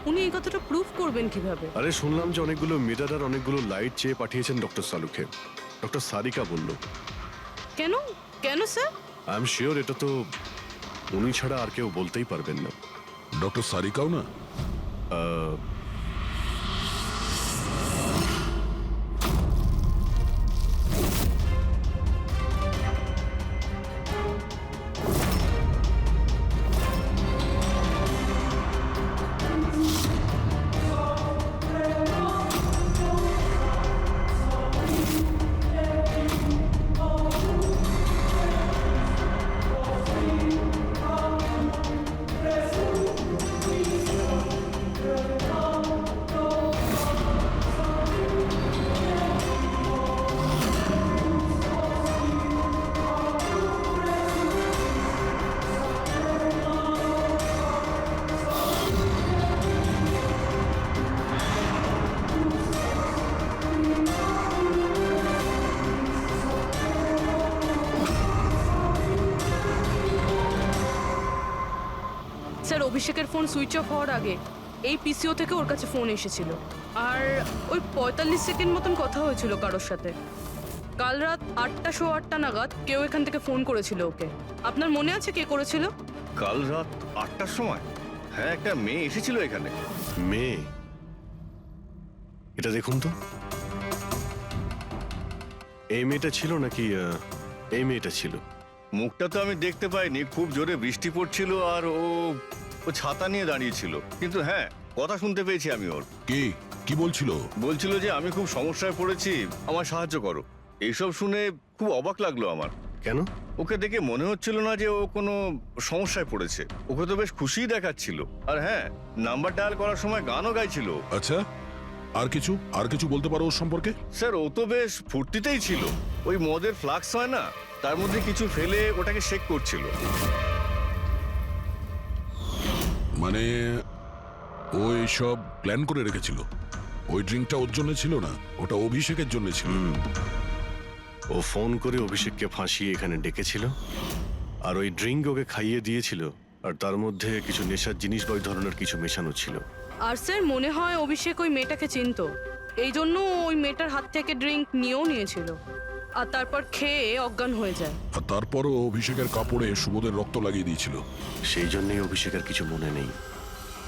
উনি এই কথাটা প্রুফ করবেন কিভাবে? আরে শুনলাম যে অনেকগুলো মিটার আর অনেকগুলো লাইট চেয়ে পাঠিয়েছেন ডক্টর সালুকে। ডক্টর সারিকা বলল। কেন কেন স্যার? আই এম শিওর এটা তো উনি ছাড়া আর কেউ বলতেই পারবেন না। ডক্টর সারিকাও না? স্যার অভিষেকের ফোন সুইচ অফ হওয়ার আগে এই পিসিও থেকে ওর কাছে ফোন এসেছিল, আর ওই 45 সেকেন্ড মতন কথা হয়েছিল কারোর সাথে। কাল রাত 8:08 নাগাদ কেউ এখান থেকে ফোন করেছিল ওকে। আপনার মনে আছে কে করেছিল? কাল রাত 8টার সময়? হ্যাঁ, একটা মেয়ে এসেছিল এখানে। মেয়ে? এটা দেখুন তো, এই মেয়েটা ছিল নাকি এই মেয়েটা ছিল? মুখটা তো আমি দেখতে পাইনি, খুব জোরে বৃষ্টি পড়ছিল আর ও ছাতা নিয়ে দাঁড়িয়েছিল। কিন্তু হ্যাঁ, কথা শুনতে পেয়েছি আমি ওর। কি কি বলছিল? বলছিল যে আমি খুব সমস্যায় পড়েছি, আমার সাহায্য করো। এইসব শুনে খুব অবাক লাগলো আমার। কেন? ওকে দেখে মনে হচ্ছিল না যে ও কোনো সমস্যায় পড়েছে। ওকে তো বেশ খুশিই দেখাচ্ছিল। আর হ্যাঁ, নাম্বার ডায়াল করার সময় গানও গাইছিল। আচ্ছা, আর কিছু বলতে পারো ওর সম্পর্কে? স্যার ও তো বেশ ফুর্তিতেই ছিল। ওই মদের ফ্লাক্স হয় না, তার মধ্যে কিছু ফেলে ওটাকে শেক করছিল। মানে ও সব প্ল্যান করে রেখেছিল? ওই ড্রিঙ্কটা ওর জন্য ছিল না, ওটা অভিষেকের জন্য ছিল। ও ফোন করে অভিষেককে ফাঁসিয়ে এখানে ডেকেছিল, আর ওই ড্রিঙ্ক ওকে খাইয়ে দিয়েছিল, আর তার মধ্যে কিছু নেশার জিনিস বা ওই ধরনের কিছু মেশানো ছিল। আর স্যার মনে হয় অভিষেক ওই মেয়েটাকে চিনতো, এই জন্য ওই মেয়েটার হাত থেকে ড্রিঙ্ক নিয়েও নিয়েছিল, আর তারপর খেয়ে অজ্ঞান হয়ে যায়। আর তারপরও অভিষেকের কাপড়ে সুবোধের রক্ত লাগিয়ে দিয়েছিল। সেই জন্যই অভিষেকের কিছু মনে নেই,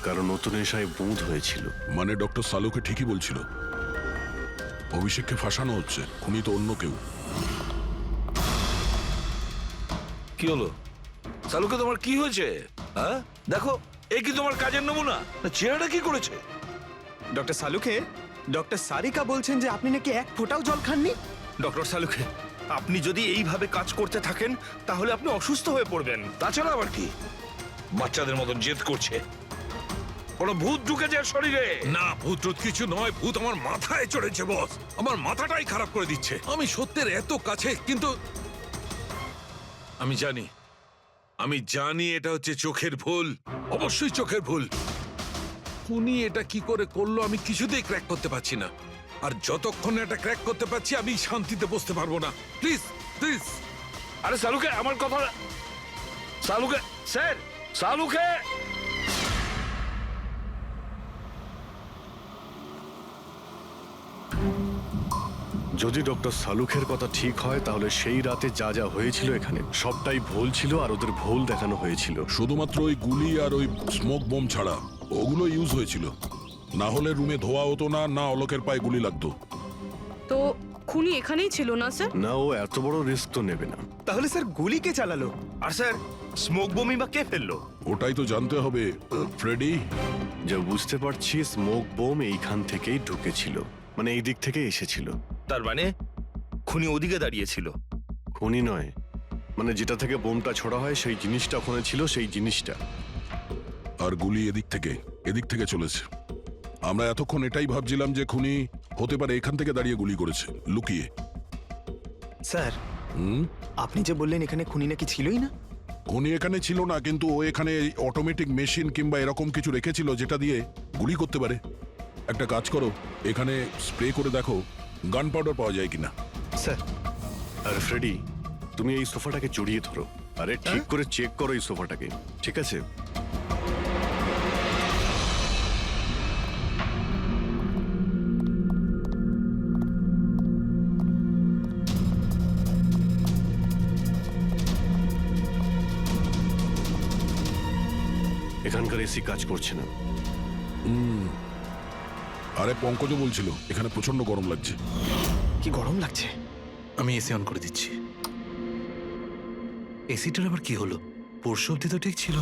কারণ নতুন নেশায় বুঁদ হয়েছিল। মানে ডক্টর সালুকে ঠিকই বলছিল, অভিষেককে ফাঁসানো হচ্ছে, খুনি তো অন্য কেউ। কি হলো সালুকে, তোমার কি হয়েছে? হ্যাঁ দেখো, এই কি তোমার কাজের নমুনা? চেহারাটা কি করেছে? ডক্টর সালুকে, ডক্টর সারিকা বলছেন যে আপনি নাকি এক ফোঁটাও জল খাননি। ডক্টর সালুকে, আপনি যদি এইভাবে কাজ করতে থাকেন তাহলে আপনি অসুস্থ হয়ে পড়বেন। তাছাড়া আবার কি বাচ্চাদের মতন জেদ করছে? কোনো ভূত ঢুকেছে এর শরীরে? না, ভূত টুত কিছু নয়, ভূত আমার মাথায় চড়েছে বস। আমার মাথাটাই খারাপ করে দিচ্ছে। আমি সত্যের এত কাছে, কিন্তু আমি জানি এটা হচ্ছে চোখের ভুল, অবশ্যই চোখের ভুল। উনি এটা কি করে করলো আমি কিছুতেই ক্র্যাক করতে পারছি না, আর যতক্ষণ এটা ক্র্যাক করতে পারছি আমি শান্তিতে বসতে পারবো না। Please please. আরে সালুকে, আমার কথা। সালুকে স্যার, সালুকে। যদি ডক্টর সালুখের কথা ঠিক হয় তাহলে সেই রাতে যা যা হয়েছিল এখানে সবটাই ভুল ছিল আর ওদের ভুল দেখানো হয়েছিল। শুধুমাত্র ওই গুলি আর ওই স্মোক বোম ছাড়া ওগুলো ইউজ হয়েছিল, না হলে রুমে ধোয়া হতো না, না অলোকের পায়ে গুলি লাগতো। তো খুনি এখানেই ছিল না স্যার? না, ও এত বড় রিস্ক তো নেবে না। তাহলে স্যার গুলি কে চালালো? আর স্যার স্মোক বোমই বা কে ফেললো? ওটাই তো জানতে হবে ফ্রেডি। যা বুঝতে পারছি স্মোক বোম এইখান থেকেই ঢুকেছিল, মানে এই দিক থেকে এসেছিল। তার মানে খুনি ওদিকে দাঁড়িয়েছিল? খুনি নয়, মানে যেটা থেকে বোমটা ছোড়া হয় সেই জিনিসটা ওখানে ছিল, সেই জিনিসটা। আর গুলি এদিক থেকে চলেছে। আমরা এতক্ষণ এটাই ভাবছিলাম যে খুনি হতে পারে এখান থেকে দাঁড়িয়ে গুলি করেছে লুকিয়ে। স্যার, আপনি যে বললেন এখানে খুনি নাকি ছিলই না? খুনি এখানে ছিল না, কিন্তু ও এখানে অটোমেটিক মেশিন কিংবা এরকম কিছু রেখেছিল যেটা দিয়ে গুলি করতে পারে। একটা কাজ করো, এখানে স্প্রে করে দেখো গান পাউডার পাওয়া যায় কিনা। স্যার, আর ফ্রেডি তুমি এই সোফাটাকে জড়িয়ে ধরো, আরে ঠিক করে চেক করো এই সোফাটাকে, ঠিক আছে? এখানকার এসি কাজ করছে না। আরে পঙ্কজও বলছিল এখানে প্রচন্ড গরম লাগছে। কি গরম লাগছে? আমি এসি অন করে দিচ্ছি। এসিটার আবার কি হলো? পরশু অব্দি তো ঠিক ছিল।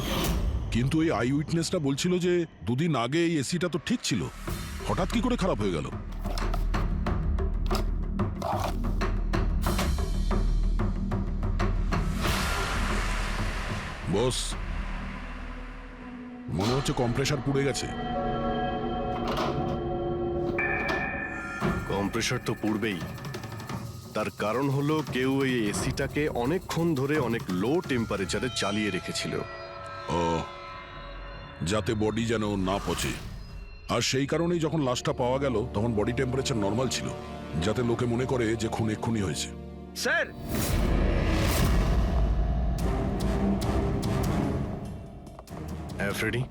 কিন্তু এই আই উইটনেসটা বলছিল যে দুদিন আগে এই এসিটা তো ঠিক ছিল, হঠাৎ কি করে খারাপ হয়ে গেল? বস, মনে হচ্ছে কম্প্রেসার পুড়ে গেছে। কম্প্রেসার তো পূর্বেই, তার কারণ হলো কেউ এই এসিটাকে অনেকক্ষণ ধরে অনেক লো টেম্পারেচারে চালিয়ে রেখেছিল। ও, যাতে বডি যেন না পচে। আর সেই কারণেই যখন লাশটা পাওয়া গেল তখন বডি টেম্পারেচার নর্মাল ছিল, যাতে লোকে মনে করে যে খুন এক্ষুনি হয়েছে। স্যার, হ্যাঁ ফ্রেডি?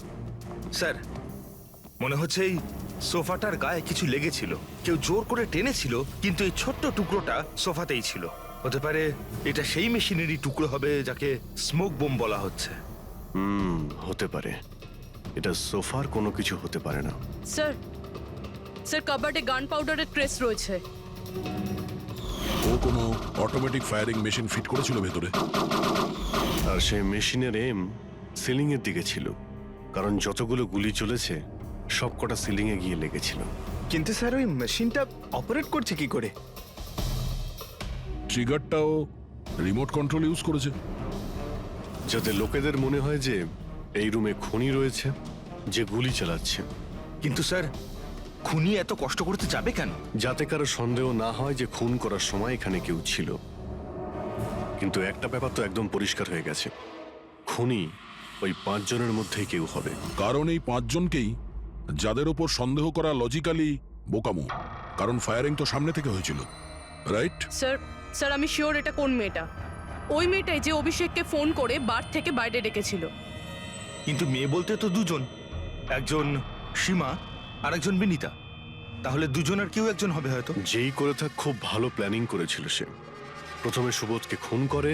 স্যার মনে হচ্ছে এই সোফাটার গায়ে কিছু লেগেছিল, কেউ জোর করে টেনেছিল, কিন্তু এই ছোট্ট টুকরোটা সোফাতেই ছিল। হতে পারে এটা সেই মেশিনেরই টুকরো হবে যাকে স্মোক বোম বলা হচ্ছে। হতে পারে। এটা সোফার কোনো কিছু হতে পারে না। স্যার, স্যার কাবার্ডে গান পাউডারের ট্রেস রয়েছে। ও কোনো অটোমেটিক ফায়ারিং মেশিন ফিট করেছিল ভেতরে। আর সেই মেশিনের এম সিলিং এর দিকে ছিল, কারণ যতগুলো গুলি চলেছে সবকটা সিলিং এ গিয়ে লেগেছিল। কিন্তু স্যার ওই মেশিনটা অপারেট করছে কি করে? ট্রিগারটাও রিমোট কন্ট্রোল ইউজ করেছে, যাতে লোকেদের মনে হয় যে এই রুমে খুনি রয়েছে যে গুলি চালাচ্ছে। কিন্তু স্যার খুনি এত কষ্ট করতে যাবে কেন? যাতে কারো সন্দেহ না হয় যে খুন করার সময় এখানে কেউ ছিল। কিন্তু একটা ব্যাপার তো একদম পরিষ্কার হয়ে গেছে, খুনি ওই 5 জনের মধ্যেই কেউ হবে। কারণ এই 5 জনকেই যাদের ওপর সন্দেহ করা লজিক্যালি বোকামো, কারণ ফায়ারিং তো সামনে থেকে হয়েছিল, রাইট? স্যার আমি শিওর এটা কোন মেয়েটা। ওই মেয়েটাই যে অভিষেককে ফোন করে বার থেকে বাইরে ডেকেছিল। কিন্তু মেয়ে বলতে তো দুজন, একজন সীমা আর একজন বিনীতা। তাহলে দুজনের কেউ একজন হবে হয়তো। যেই করে থাক খুব ভালো প্ল্যানিং করেছিল সে। প্রথমে সুবোধকে খুন করে,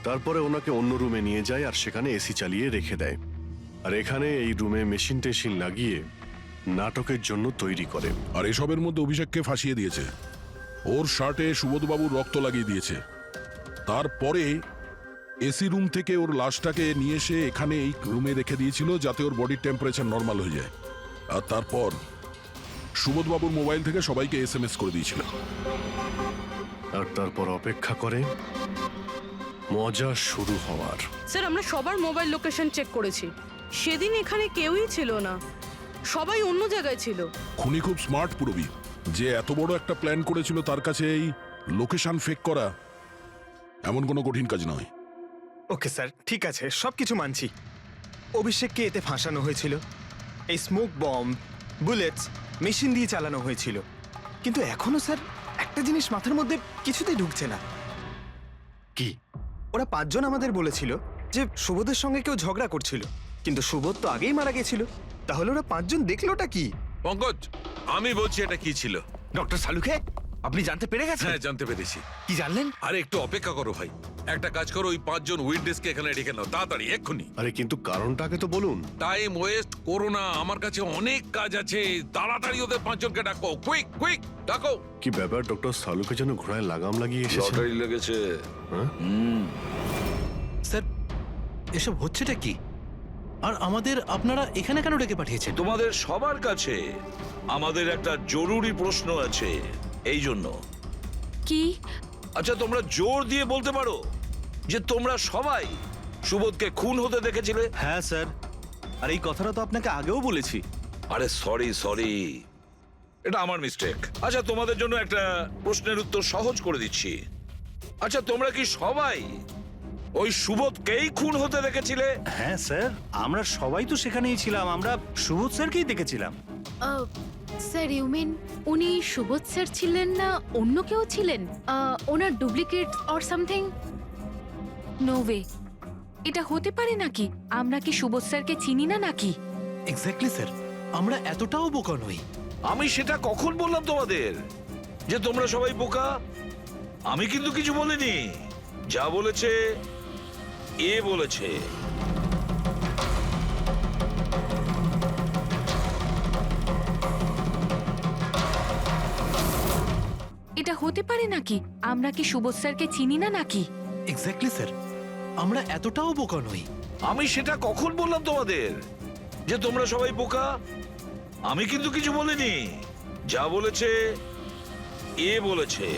তারপরে ওনাকে অন্য রুমে নিয়ে যায় আর সেখানে এসি চালিয়ে রেখে দেয়। আর এখানে এই রুমে মেশিন টেশিন লাগিয়ে নাটকের জন্য তৈরি করে। আর এসবের মধ্যে অভিষেককে ফাঁসিয়ে দিয়েছে, ওর শার্টে সুবোধবাবুর রক্ত লাগিয়ে দিয়েছে। তারপরে এসি রুম থেকে ওর লাশটাকে নিয়ে এসে এখানে এই রুমে রেখে দিয়েছিল যাতে ওর বডির টেম্পারেচার নর্মাল হয়ে যায়। আর তারপর সুবোধবাবুর মোবাইল থেকে সবাইকে SMS করে দিয়েছিল। আর তারপর অপেক্ষা করে মজা শুরু হওয়ার। স্যার আমরা সবার মোবাইল লোকেশন চেক করেছি, সেদিন এখানে কেউই ছিল না, সবাই অন্য জায়গায় ছিল। খুনি খুব স্মার্ট পুরবি, যে এত বড় একটা প্ল্যান করেছিল তার কাছে এই লোকেশন ফেক করা এমন কোনো কঠিন কাজ নয়। ওকে স্যার, ঠিক আছে, সবকিছু মানছি। অভিষেককে এতে ফাঁসানো হয়েছিল, এই স্মোক বম, বুলেটস মেশিন দিয়ে চালানো হয়েছিল। কিন্তু এখনো স্যার একটা জিনিস মাথার মধ্যে কিছুতেই ঢুকছে না। কি? ওরা 5 জন আমাদের বলেছিল যে সুবোধের সঙ্গে কেউ ঝগড়া করছিল, কিন্তু সুবোধ তো আগেই মারা গেছিল। তাহলে ওরা 5 জন দেখলোটা কি? পঙ্কজ, আমি বলছি এটা কি ছিল। ডক্টর সালুকে আপনি জানতে পেরে গেছেন? হ্যাঁ, জানতে পেরেছি। কি জানলেন? আরে একটু অপেক্ষা করো ভাই, একটা কাজ করো, ওই 5 জন উইটনেসকে এখানে ডেকে নাও তাড়াতাড়ি, এক্ষুনি। আরে কিন্তু কারণটাকে তো বলুন। টাইম ওয়েস্ট করো না, আমার কাছে অনেক কাজ আছে। তাড়াতাড়ি ওদের 5 জনকে ডাকো, কুইক কুইক ডাকো। কি ব্যাপার, ডক্টর সালুকে যেন ঘোড়ায় লাগাম লাগিয়ে এসেছে। লটারি লেগেছে। হ্যাঁ? স্যার, এসব হচ্ছেটা কি? আর আমাদের আপনারা এখানে কেন ডেকে পাঠিয়েছেন? তোমাদের সবার কাছে আমাদের একটা জরুরি প্রশ্ন আছে, এই জন্য। কি? আচ্ছা, তোমরা জোর দিয়ে বলতে পারো যে তোমরা সবাই সুবোধকে খুন হতে দেখেছিলে? হ্যাঁ স্যার, আর এই কথাটা তো আপনাকে আগেও বলেছি। আরে সরি, এটা আমার মিস্টেক। আচ্ছা, তোমাদের জন্য একটা প্রশ্নের উত্তর সহজ করে দিচ্ছি। আচ্ছা, তোমরা কি সবাই ওই সুবোধকেই খুন হতে দেখেছিলে? হ্যাঁ স্যার, আমরা সবাই তো সেখানেই ছিলাম, আমরা সুবোধ স্যারকেই দেখেছিলাম। স্যার ইউ মিন উনি সুবোধ স্যার ছিলেন না অন্য কেউ ছিলেন? ওনার duplicate or something? No way, এটা হতে পারে নাকি? আমরা কি সুবোধ স্যারকে চিনি না নাকি? এক্স্যাক্টলি স্যার, আমরা এতটাও বোকা নই। আমি সেটা কখন বললাম তোমাদের যে তোমরা সবাই বোকা? আমি কিন্তু কিছু বলিনি। যা বলেছে এ বলেছে। এটা হতে পারে নাকি? আমরা কি সুবোধ স্যারকে চিনি না নাকি? এক্স্যাক্টলি স্যার, আমরা এতটাও বোকা নই। আমি সেটা কখন বললাম তোমাদের যে তোমরা সবাই বোকা? আমি কিন্তু কিছু বলিনি। যা বলেছে এ বলেছে।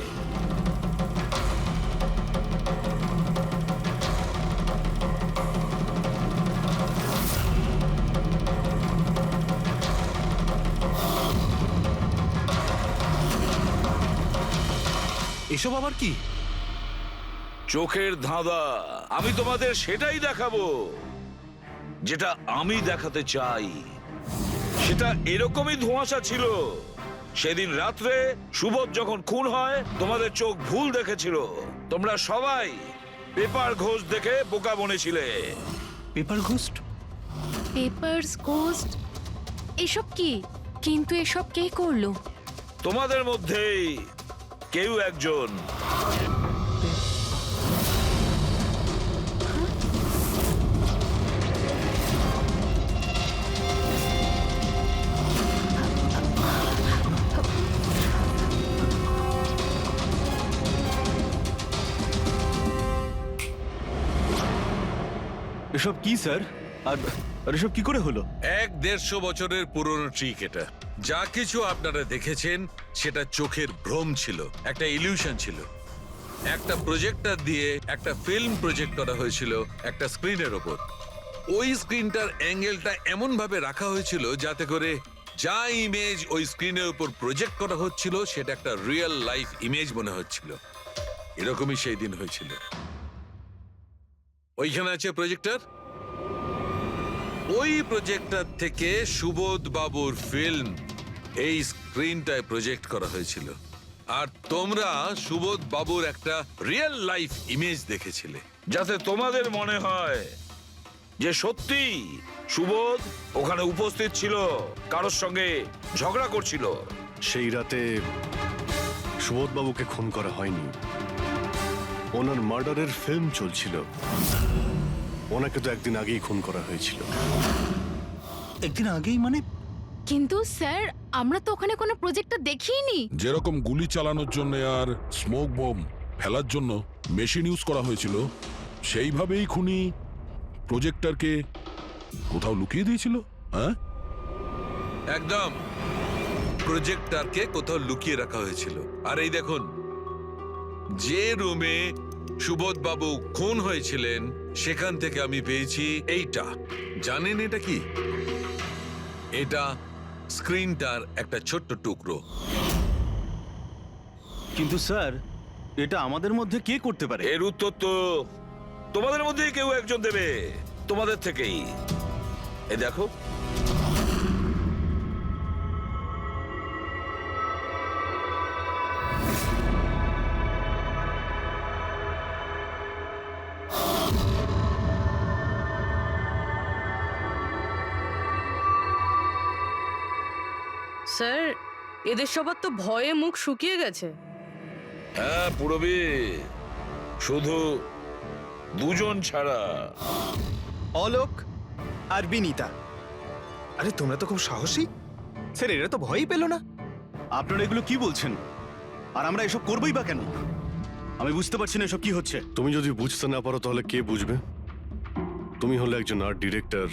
এসব আবার কি? চোখের ধাঁধা। আমি তোমাদের সেটাই দেখাবো যেটা আমি দেখাতে চাই। সেটা এরকমই ধোঁয়াশা ছিল। সেদিন রাত্রে সুবোধ যখন খুন হয়, তোমাদের চোখ ভুল দেখেছিল। তোমরা সবাই পেপার ঘোষ দেখে বোকা বনেছিলে। Paper ghost? Papers ghost? এসব কি? কিন্তু এসব কে করলো? তোমাদের মধ্যেই কেউ একজন। এসব কি স্যার? আর এসব কি করে হলো? 150 বছরের পুরনো ট্রিক এটা। যা কিছু আপনারা দেখেছেন সেটা চোখের ভ্রম ছিল, একটা ইলিউশন ছিল। একটা প্রজেক্টর দিয়ে একটা ফিল্ম প্রজেক্ট করা হয়েছিল একটা স্ক্রিনের ওপর। ওই স্ক্রিনটার অ্যাঙ্গেলটা এমন ভাবে রাখা হয়েছিল যাতে করে যা ইমেজ ওই স্ক্রিনের উপর প্রজেক্ট করা হচ্ছিল সেটা একটা রিয়েল লাইফ ইমেজ মনে হচ্ছিল। এরকমই সেই দিন হয়েছিল। ওইখানে আছে প্রজেক্টর। ওই প্রজেক্টর থেকে সুবোধ বাবুর ফিল্ম এই স্ক্রিনটায় প্রজেক্ট করা হয়েছিল। আর তোমরা সুবোধ বাবুর একটা রিয়েল লাইফ ইমেজ দেখেছিলে, যাতে তোমাদের মনে হয় যে সত্যি সুবোধ ওখানে উপস্থিত ছিল, কারোর সঙ্গে ঝগড়া করছিল। সেই রাতে সুবোধবাবুকে খুন করা হয়নি, ওনার মার্ডারের ফিল্ম চলছিল। ওনাকে তো একদিন আগেই খুন করা হয়েছিল। একদিন আগেই মানে? কিন্তু স্যার আমরা তো ওখানে কোনো প্রজেক্টর দেখিনি। যেরকম গুলি চালানোর জন্য আর স্মোক বম ফেলার জন্য মেশিন ইউজ করা হয়েছিল, সেইভাবেই খুনি প্রজেক্টরকে কোথাও লুকিয়ে দিয়েছিল। হ্যাঁ, একদম প্রজেক্টরকে কোথাও লুকিয়ে রাখা হয়েছিল। আর এই দেখুন, যে রুমে সুবোধ বাবু খুন হয়েছিলেন সেখান থেকে আমি পেয়েছি এইটা। জানেন এটা কি? এটা স্ক্রিনটার একটা ছোট্ট টুকরো। কিন্তু স্যার, এটা আমাদের মধ্যে কে করতে পারে? এর উত্তর তো তোমাদের মধ্যেই কেউ একজন দেবে, তোমাদের থেকেই। এই দেখো, স্যার এদের সবার তো ভয়ে মুখ শুকিয়ে গেছে। হ্যাঁ পুরবি, শুধু দুজন ছাড়া। অলোক আর বিনীতা। আরে তোমরা তো খুব সাহসী। স্যার এরা তো ভয়ই পেল না। আপনারা এগুলো কি বলছেন? আর আমরা এসব করবোই বা কেন? আমি বুঝতে পারছি না এসব কি হচ্ছে। তুমি যদি বুঝতে না পারো তাহলে কে বুঝবে? তুমি হলে একজন art director,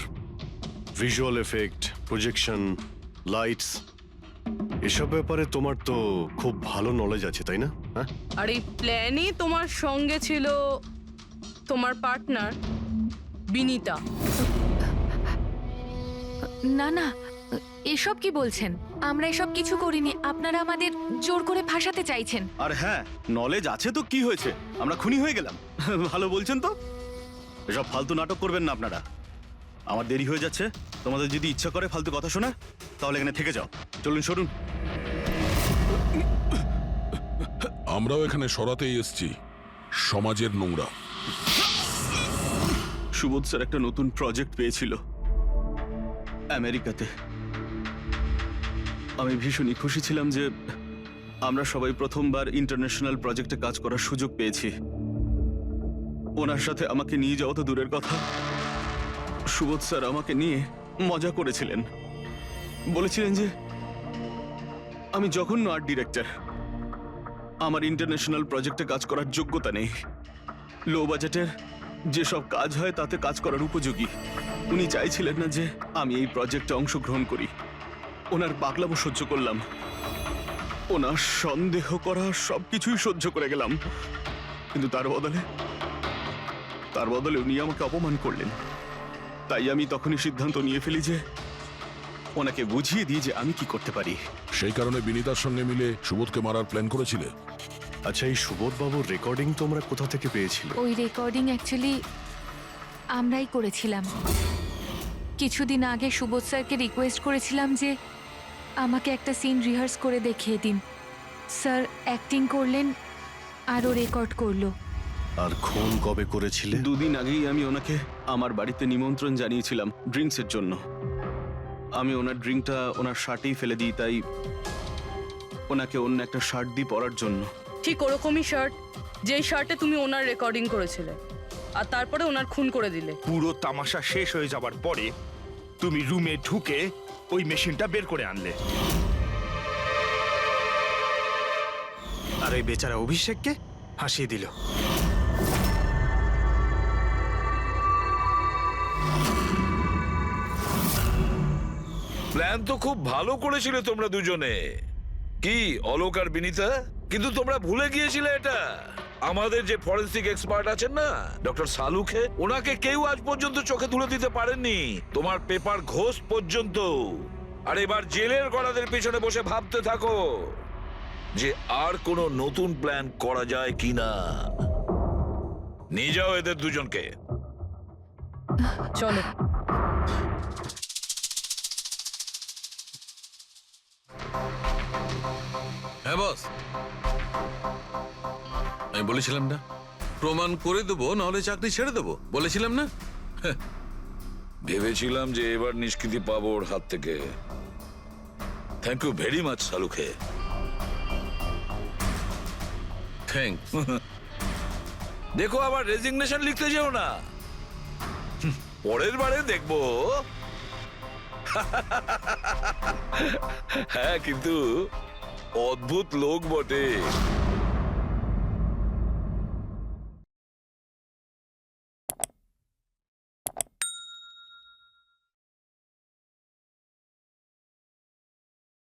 visual effect, projection, lights, এসব ব্যাপারে তোমার তো খুব ভালো নলেজ আছে, তাই না? হ্যাঁ, আর এই প্ল্যানই তোমার সঙ্গে ছিল তোমার পার্টনার বিনীতা। না না, এসব কি বলছেন? আমরা এসব কিছু করিনি। আপনারা আমাদের জোর করে ফাঁসাতে চাইছেন। আর হ্যাঁ, নলেজ আছে তো কি হয়েছে? আমরা খুনি হয়ে গেলাম। ভালো বলছেন তো। এসব ফালতু নাটক করবেন না আপনারা। আমার দেরি হয়ে যাচ্ছে। তোমাদের যদি ইচ্ছা করে ফালতু কথা শোনা, তাহলে এখানে থেকে যাও। চলুন, সরুন। আমরাও এখানে সরাতেই এসছি সমাজের নোংরা। সুবোধ স্যার একটা নতুন প্রজেক্ট পেয়েছিল আমেরিকাতে। আমি ভীষণই খুশি ছিলাম যে আমরা সবাই প্রথমবার ইন্টারন্যাশনাল প্রজেক্টে কাজ করার সুযোগ পেয়েছি। ওনার সাথে আমাকে নিয়ে যাওয়া তো দূরের কথা, সুবোধ স্যার আমাকে নিয়ে মজা করেছিলেন। বলেছিলেন যে আমি জঘন্য আর্ট ডিরেক্টর, আমার ইন্টারন্যাশনাল প্রজেক্টে কাজ করার যোগ্যতা নেই, লো বাজেটের যেসব কাজ হয় তাতে কাজ করার উপযোগী। উনি চাইছিলেন না যে আমি এই প্রজেক্টে অংশগ্রহণ করি। ওনার পাগলামো সহ্য করলাম, ওনার সন্দেহ করা সবকিছুই সহ্য করে গেলাম, কিন্তু তার বদলে উনি আমাকে অপমান করলেন। তাই আমি তখনই সিদ্ধান্ত নিয়ে ফেলি যে ওনাকে বুঝিয়ে দিই যে আমি কি করতে পারি। সেই কারণে বিনীতার সঙ্গে মিলে সুবোধকে মারার প্ল্যান করেছিলে? আচ্ছা, এই সুবোধ বাবুর রেকর্ডিং তোমরা কোথা থেকে পেয়েছিলে? ওই রেকর্ডিং অ্যাকচুয়ালি আমরাই করেছিলাম। কিছুদিন আগে সুবোধ স্যারকে রিকোয়েস্ট করেছিলাম যে আমাকে একটা সিন রিহার্স করে দেখিয়ে দিন। স্যার অ্যাক্টিং করলেন আর ও রেকর্ড করলো। আর খুন কবে করেছিলে? 2 দিন আগেই আমি ওনাকে আমার বাড়িতে নিমন্ত্রণ জানিয়েছিলাম ড্রিঙ্কসের জন্য। আমি ওনার ড্রিঙ্কটা ওনার শার্টেই ফেলে দিই, তাই ওনাকে অন্য একটা শার্ট দিই পরার জন্য। ঠিক ওরকমই শার্ট যেই শার্টে তুমি ওনার রেকর্ডিং করেছিলে, আর তারপরে ওনার খুন করে দিলে। পুরো তামাশা শেষ হয়ে যাবার পরে তুমি রুমে ঢুকে ওই মেশিনটা বের করে আনলে। আর ওই বেচারা অভিষেককে ফাঁসিয়ে দিল। প্ল্যান তো খুব ভালো করেছিলে তোমরা দুজনে, কি অলোক আর বিনীতা, কিন্তু তোমরা ভুলে গিয়েছিলে এটা। আমাদের যে ফরেন্সিক এক্সপার্ট আছেন না, ডক্টর সালুখে, ওনাকে কেউ আজ পর্যন্ত চোখে তুলে দিতে পারেননি, তোমার পেপার ঘোষ পর্যন্ত। আর এবার জেলের গড়াদের পেছনে বসে ভাবতে থাকো যে আর কোনো নতুন প্ল্যান করা যায় কিনা। নিয়ে যাও এদের দুজনকে। চলো। হ্যাঁ বস, আমি বলেছিলাম না প্রমাণ করে দেবো, নাহলে চাকরি ছেড়ে দেবো, বলেছিলাম না? ভেবেছিলাম যে এবার নিষ্কৃতি পাবো ওর হাত থেকে। থ্যাংক ইউ ভেরি মাচ সালুখে। থ্যাংক। দেখো আবার রেজিগনেশন লিখতে যেও না, পরের বারে দেখবো। হ্যাঁ, কিন্তু অদ্ভুত লোক বটে।